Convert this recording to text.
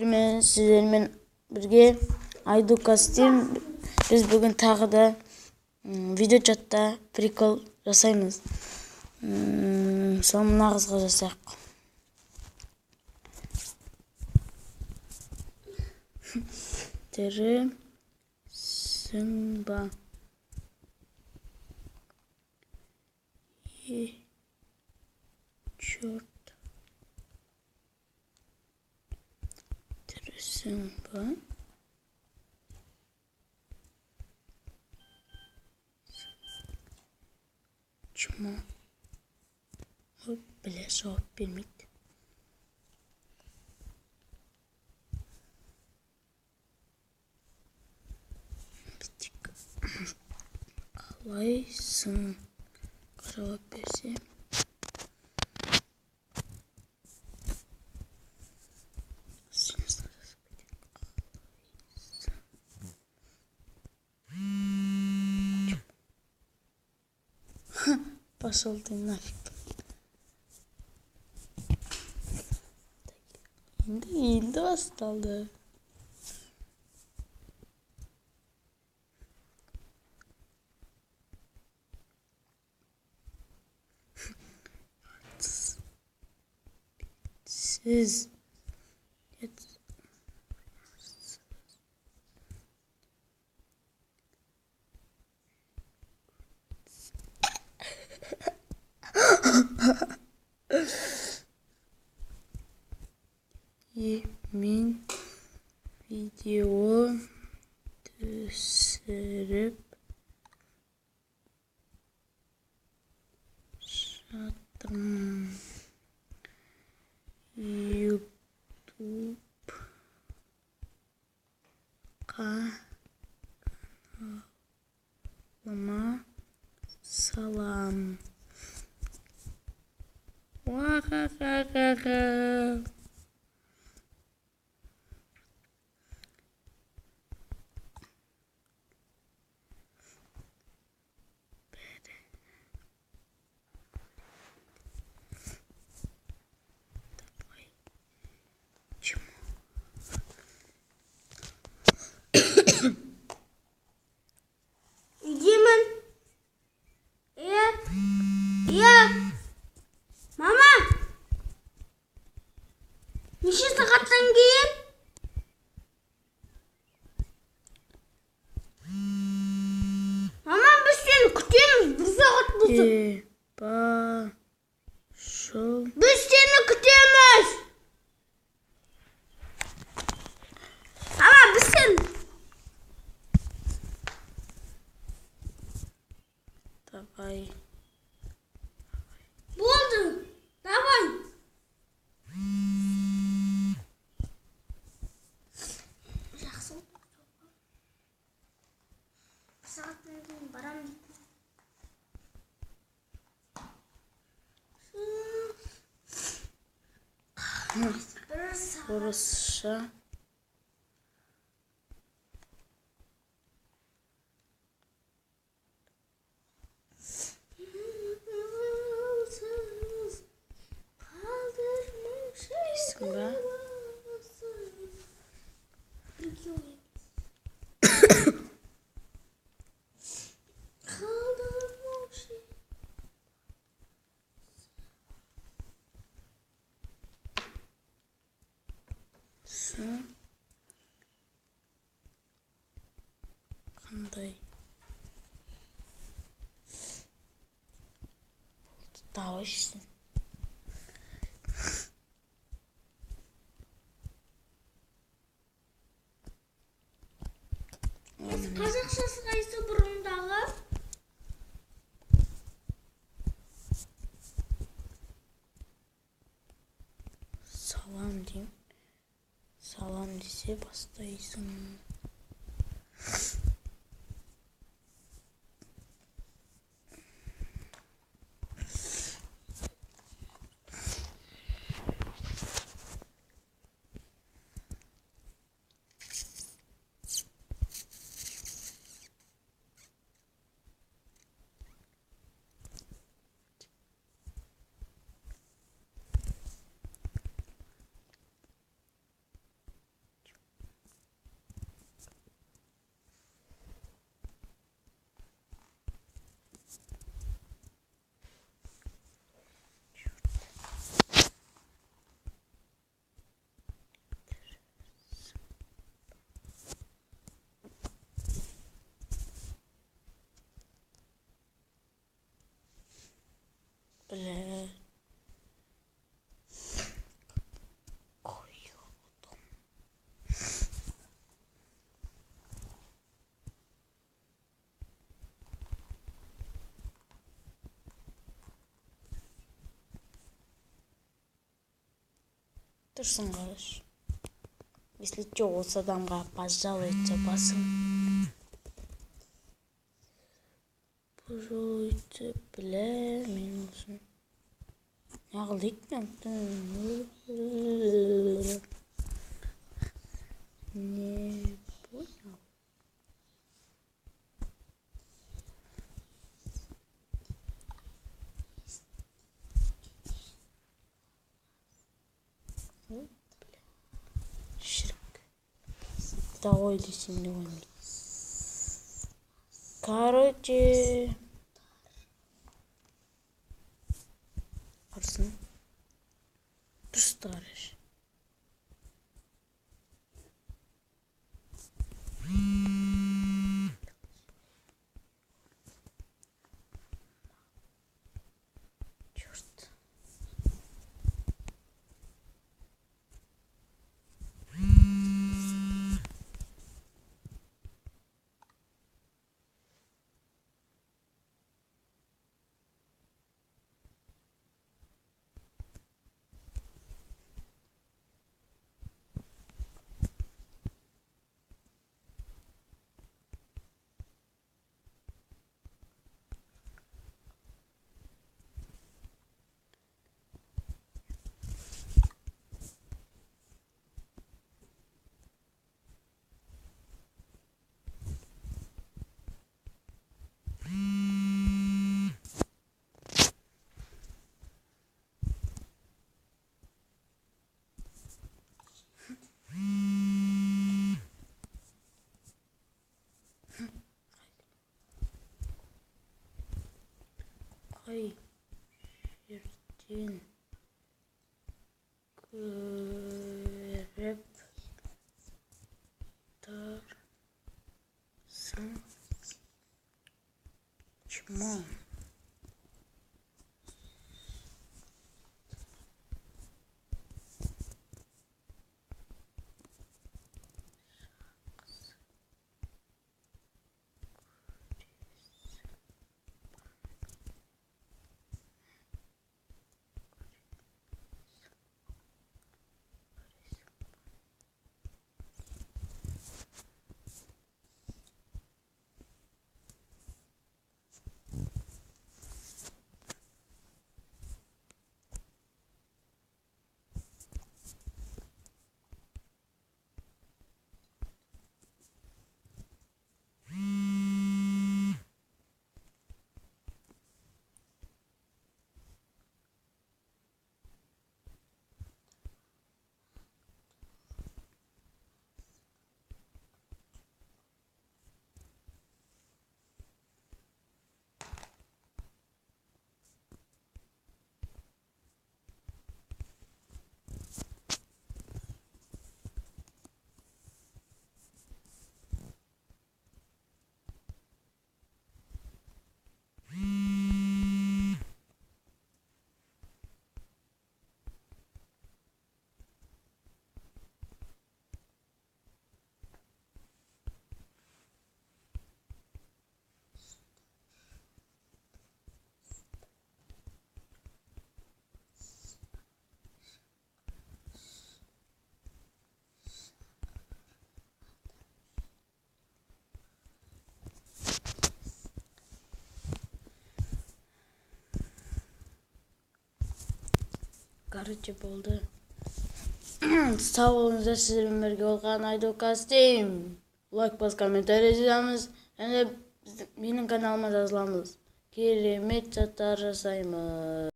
Мен сіздермен бірге Айдукастен біз бүгін тағы да видеочатта прикол жасаймыз. Соны мына қызға жасайық. Тірісің ба? Черт. Тірісің ба? Чмо? Бля, жауап бермейді. Қалайсың? Жауап берсе. Пошел ты нафиг. Енді басталды. Siz Мен видео түсіріп жатырмын. YouTube kanalıma salam. Демон. Мама. Неше сағаттан кейін? Мама, біз сені күтеміз. 1 сағат болсын. Біз сені күтеміз. Мама, біз сені. Давай. Болды. Давай. Жақсы. 1 сағаттан кейін барам дейтін. Орысша. Дейсің ба? Қандай? Давай ішсін. Қазақшасы қайсы бұрындағы? Салам дейм. Салам десе бастайсың. Bile. Koyuyordum. Dursun kardeş. Если что, осы адамға пожалуйте басын. Пожалуйте, бля, мен olsun. Ne qildik men? Не понял. Ширк. Давай десем не ойнайды. Короче. Арсын. Дұрыстарыш. Черт. Ay. Yerden görüp dursun. Çimon. Короче болды. Сау болыңыздар, сіздермен бірге болған Айдокастим. Лайк бас, комментарий жазамыз. Және менің каналыма жазыламыз. Керемет заттар жасаймыз.